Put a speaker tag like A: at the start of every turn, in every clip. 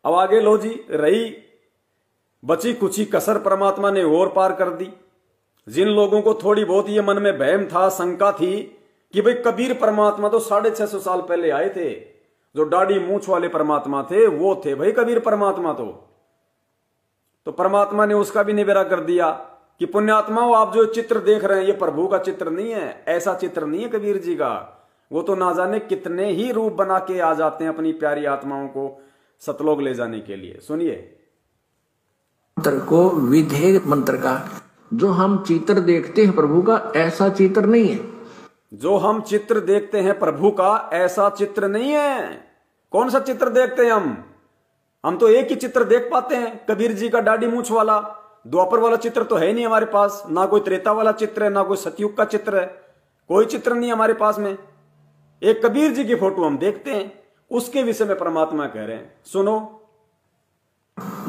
A: अब आगे लो जी, रही बची कुची कसर परमात्मा ने और पार कर दी। जिन लोगों को थोड़ी बहुत ये मन में वहम था, शंका थी कि भाई कबीर परमात्मा तो 650 साल पहले आए थे, जो दाढ़ी मूंछ वाले परमात्मा थे वो थे भाई कबीर परमात्मा। तो परमात्मा ने उसका भी निबेरा कर दिया कि पुण्यात्माओं, आप जो चित्र देख रहे हैं ये प्रभु का चित्र नहीं है, ऐसा चित्र नहीं है कबीर जी का। वो तो ना जाने कितने ही रूप बना के आ जाते हैं अपनी प्यारी आत्माओं को सतलोक ले जाने के लिए। सुनिए
B: मंत्र को, विधेय मंत्र का, जो हम चित्र देखते हैं प्रभु का ऐसा चित्र नहीं है।
A: जो हम चित्र देखते हैं प्रभु का ऐसा चित्र नहीं है। कौन सा चित्र देखते हैं हम तो एक ही चित्र देख पाते हैं, कबीर जी का दाढ़ी मूंछ वाला। द्वापर वाला चित्र तो है नहीं हमारे पास, ना कोई त्रेता वाला चित्र है, ना कोई सतयुग का चित्र है, कोई चित्र नहीं हमारे पास में। एक कबीर जी की फोटो हम देखते हैं, उसके विषय में परमात्मा कह रहे हैं। सुनो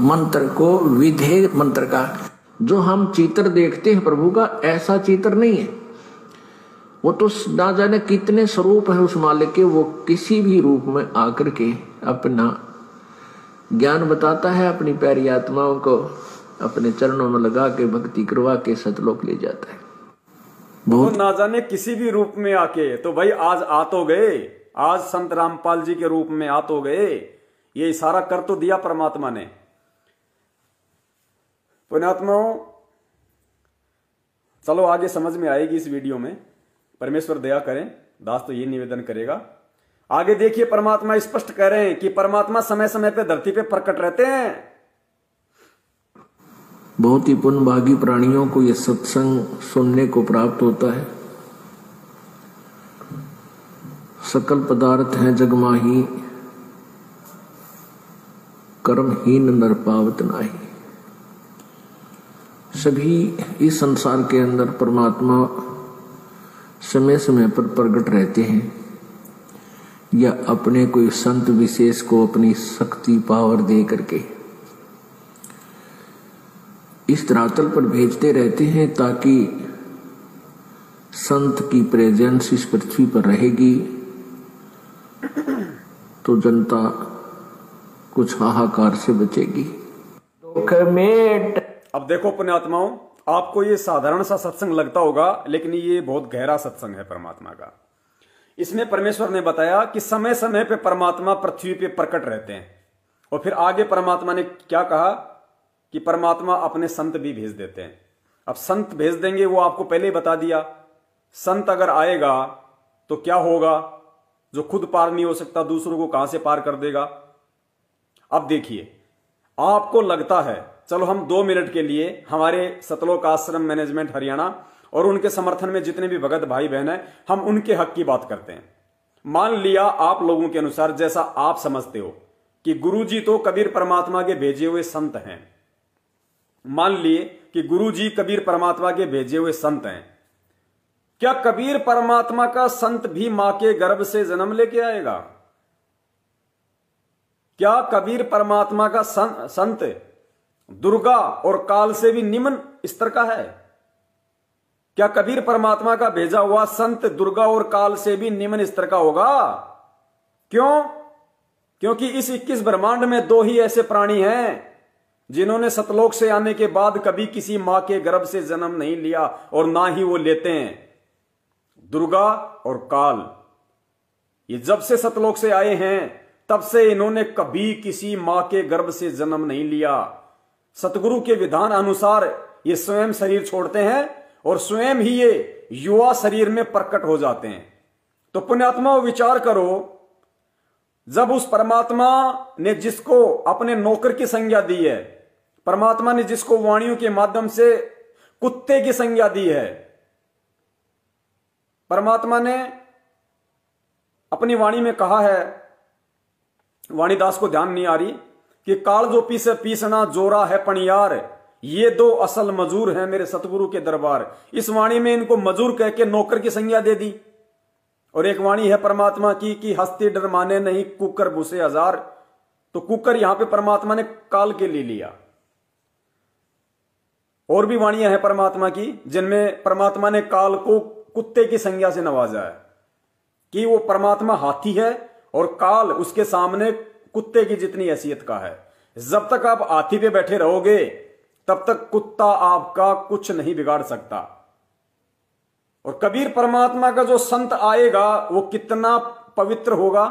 B: मंत्र को, विधेय मंत्र का, जो हम चित्र देखते हैं प्रभु का ऐसा चित्र नहीं है। वो तो ना जाने कितने स्वरूप है उस मालिक के, वो किसी भी रूप में आकर के अपना ज्ञान बताता है, अपनी प्यारी आत्माओं को अपने चरणों में लगा के भक्ति करवा के सतलोक ले जाता है।
A: बहुत ना जाने किसी भी रूप में आके, तो भाई आज आ तो गए, आज संत रामपाल जी के रूप में आ तो गए, ये इशारा कर तो दिया परमात्मा ने। पुण्यात्माओं चलो आगे समझ में आएगी इस वीडियो में, परमेश्वर दया करें, दास तो ये निवेदन करेगा। आगे देखिए परमात्मा स्पष्ट कह रहे हैं कि परमात्मा समय समय पे धरती पे प्रकट रहते हैं।
B: बहुत ही पुण्यभागी प्राणियों को यह सत्संग सुनने को प्राप्त होता है। सकल पदार्थ है जगमाही, कर्महीन नर पावत नाही। सभी इस संसार के अंदर परमात्मा समय समय पर प्रकट रहते हैं, या अपने कोई संत विशेष को अपनी शक्ति पावर दे करके इस धरातल पर भेजते रहते हैं, ताकि संत की प्रेजेंस इस पृथ्वी पर रहेगी तो जनता कुछ हाहाकार से बचेगी।
A: अब देखो पुण्यात्माओं, आपको ये साधारण सा सत्संग लगता होगा, लेकिन ये बहुत गहरा सत्संग है परमात्मा का। इसमें परमेश्वर ने बताया कि समय समय पे परमात्मा पृथ्वी पे प्रकट रहते हैं, और फिर आगे परमात्मा ने क्या कहा कि परमात्मा अपने संत भी भेज देते हैं। अब संत भेज देंगे वो आपको पहले ही बता दिया। संत अगर आएगा तो क्या होगा, जो खुद पार नहीं हो सकता दूसरों को कहां से पार कर देगा। अब देखिए, आपको लगता है, चलो हम 2 मिनट के लिए हमारे सतलोक आश्रम मैनेजमेंट हरियाणा और उनके समर्थन में जितने भी भगत भाई बहन हैं, हम उनके हक की बात करते हैं। मान लिया आप लोगों के अनुसार, जैसा आप समझते हो कि गुरुजी तो कबीर परमात्मा के भेजे हुए संत हैं। मान लिए कि गुरुजी कबीर परमात्मा के भेजे हुए संत हैं। क्या कबीर परमात्मा का संत भी मां के गर्भ से जन्म लेके आएगा? क्या कबीर परमात्मा का संत दुर्गा और काल से भी निम्न स्तर का है? क्या कबीर परमात्मा का भेजा हुआ संत दुर्गा और काल से भी निम्न स्तर का होगा? क्यों? क्योंकि इस 21 ब्रह्मांड में 2 ही ऐसे प्राणी हैं जिन्होंने सतलोक से आने के बाद कभी किसी मां के गर्भ से जन्म नहीं लिया, और ना ही वो लेते हैं। दुर्गा और काल, ये जब से सतलोक से आए हैं तब से इन्होंने कभी किसी मां के गर्भ से जन्म नहीं लिया। सतगुरु के विधान अनुसार ये स्वयं शरीर छोड़ते हैं और स्वयं ही ये युवा शरीर में प्रकट हो जाते हैं। तो पुण्यात्मा विचार करो, जब उस परमात्मा ने जिसको अपने नौकर की संज्ञा दी है, परमात्मा ने जिसको वाणियों के माध्यम से कुत्ते की संज्ञा दी है, परमात्मा ने अपनी वाणी में कहा है, वाणीदास को ध्यान नहीं आ रही, कि काल जो पीसे पीसना जोरा है पणियार, ये 2 असल मजूर हैं मेरे सतगुरु के दरबार। इस वाणी में इनको मजूर कह के नौकर की संज्ञा दे दी। और एक वाणी है परमात्मा की कि हस्ती डर माने नहीं कुकर भूसे हजार, तो कुकर यहां पे परमात्मा ने काल के लिए लिया। और भी वाणियां हैं परमात्मा की जिनमें परमात्मा ने काल को कुत्ते की संज्ञा से नवाजा है, कि वो परमात्मा हाथी है और काल उसके सामने कुत्ते की जितनी हैसियत का है। जब तक आप हाथी पे बैठे रहोगे तब तक कुत्ता आपका कुछ नहीं बिगाड़ सकता। और कबीर परमात्मा का जो संत आएगा वो कितना पवित्र होगा।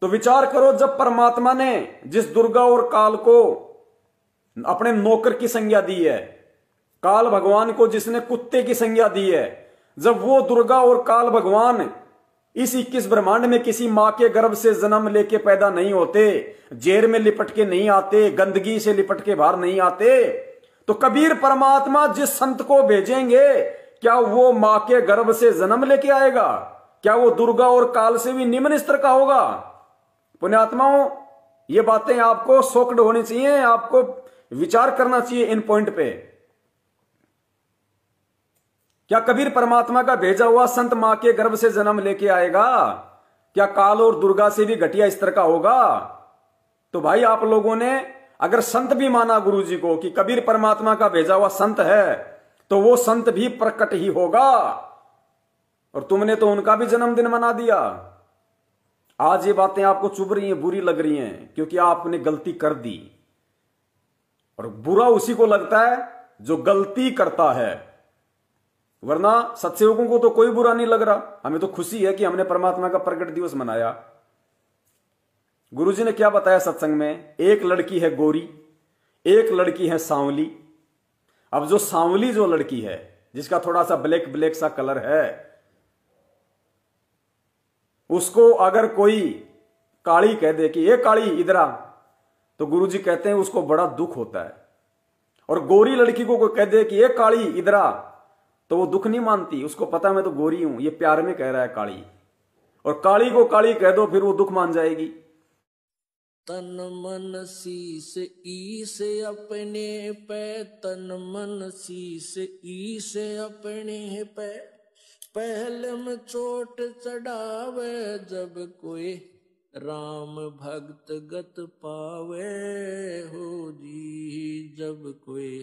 A: तो विचार करो, जब परमात्मा ने जिस दुर्गा और काल को अपने नौकर की संज्ञा दी है, काल भगवान को जिसने कुत्ते की संज्ञा दी है, जब वो दुर्गा और काल भगवान इस 21 ब्रह्मांड में किसी मां के गर्भ से जन्म लेके पैदा नहीं होते, जेर में लिपट के नहीं आते, गंदगी से लिपट के बाहर नहीं आते, तो कबीर परमात्मा जिस संत को भेजेंगे क्या वो मां के गर्भ से जन्म लेके आएगा? क्या वो दुर्गा और काल से भी निम्न स्तर का होगा? पुण्यात्माओं, ये बातें आपको सोक्ड होनी चाहिए, आपको विचार करना चाहिए इन पॉइंट पे। क्या कबीर परमात्मा का भेजा हुआ संत मां के गर्भ से जन्म लेके आएगा? क्या काल और दुर्गा से भी घटिया स्तर का होगा? तो भाई आप लोगों ने अगर संत भी माना गुरु जी को कि कबीर परमात्मा का भेजा हुआ संत है, तो वो संत भी प्रकट ही होगा। और तुमने तो उनका भी जन्मदिन मना दिया। आज ये बातें आपको चुभ रही हैं, बुरी लग रही हैं, क्योंकि आपने गलती कर दी। और बुरा उसी को लगता है जो गलती करता है, वरना सत्सेवकों को तो कोई बुरा नहीं लग रहा। हमें तो खुशी है कि हमने परमात्मा का प्रकट दिवस मनाया। गुरुजी ने क्या बताया सत्संग में? एक लड़की है गोरी, एक लड़की है सांवली। अब जो सांवली जो लड़की है, जिसका थोड़ा सा ब्लैक ब्लैक सा कलर है, उसको अगर कोई काली कह दे कि ये काली इधर आ, तो गुरुजी कहते हैं उसको बड़ा दुख होता है। और गोरी लड़की को कोई कह दे कि ये काली इधर आ, तो वो दुख नहीं मानती, उसको पता मैं तो गोरी हूं, ये प्यार में कह रहा है काली। और काली को काली कह दो, फिर वो दुख मान जाएगी।
B: तन मन शीस ईस अपने पे, तन मन शीस ईस अपने पे, पहले में चोट चढ़ावे जब कोई राम भक्त गत पावे हो जी, जब कोई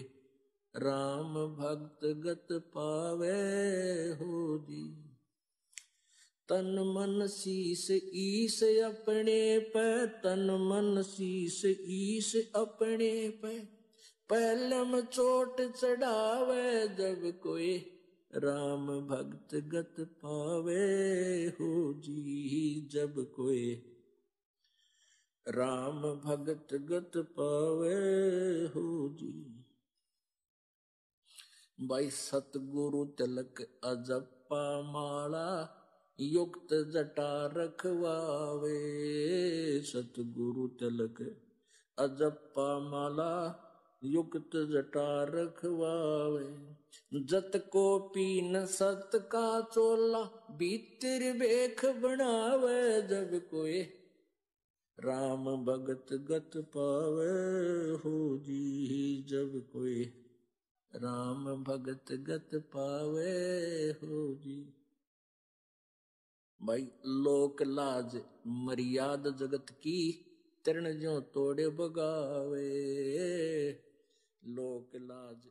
B: राम भक्त गत पावे हो जी। तन मन शीस ईस अपने पे, तन मन शीस ईस अपने पे, पहले में चोट चढ़ावे जब कोई राम भक्त गत पावे हो जी, जब कोई राम भक्त गत पावे हो जी। भाई सतगुरु तिलक अजप्पा माला, युक्त जटा रखवावे, सतगुरु तिलक अजप्पा माला, युक्त जटा रखवावे। जत को पीन सत का चोला, भीतर बेख बनावे जब कोई राम भगत गत पावे हो जी, जब कोई राम भगत गत पावे हो जी। भाई लोक लाज मर्याद जगत की, तृण ज्यों तोड़े बगावे, लोक लाज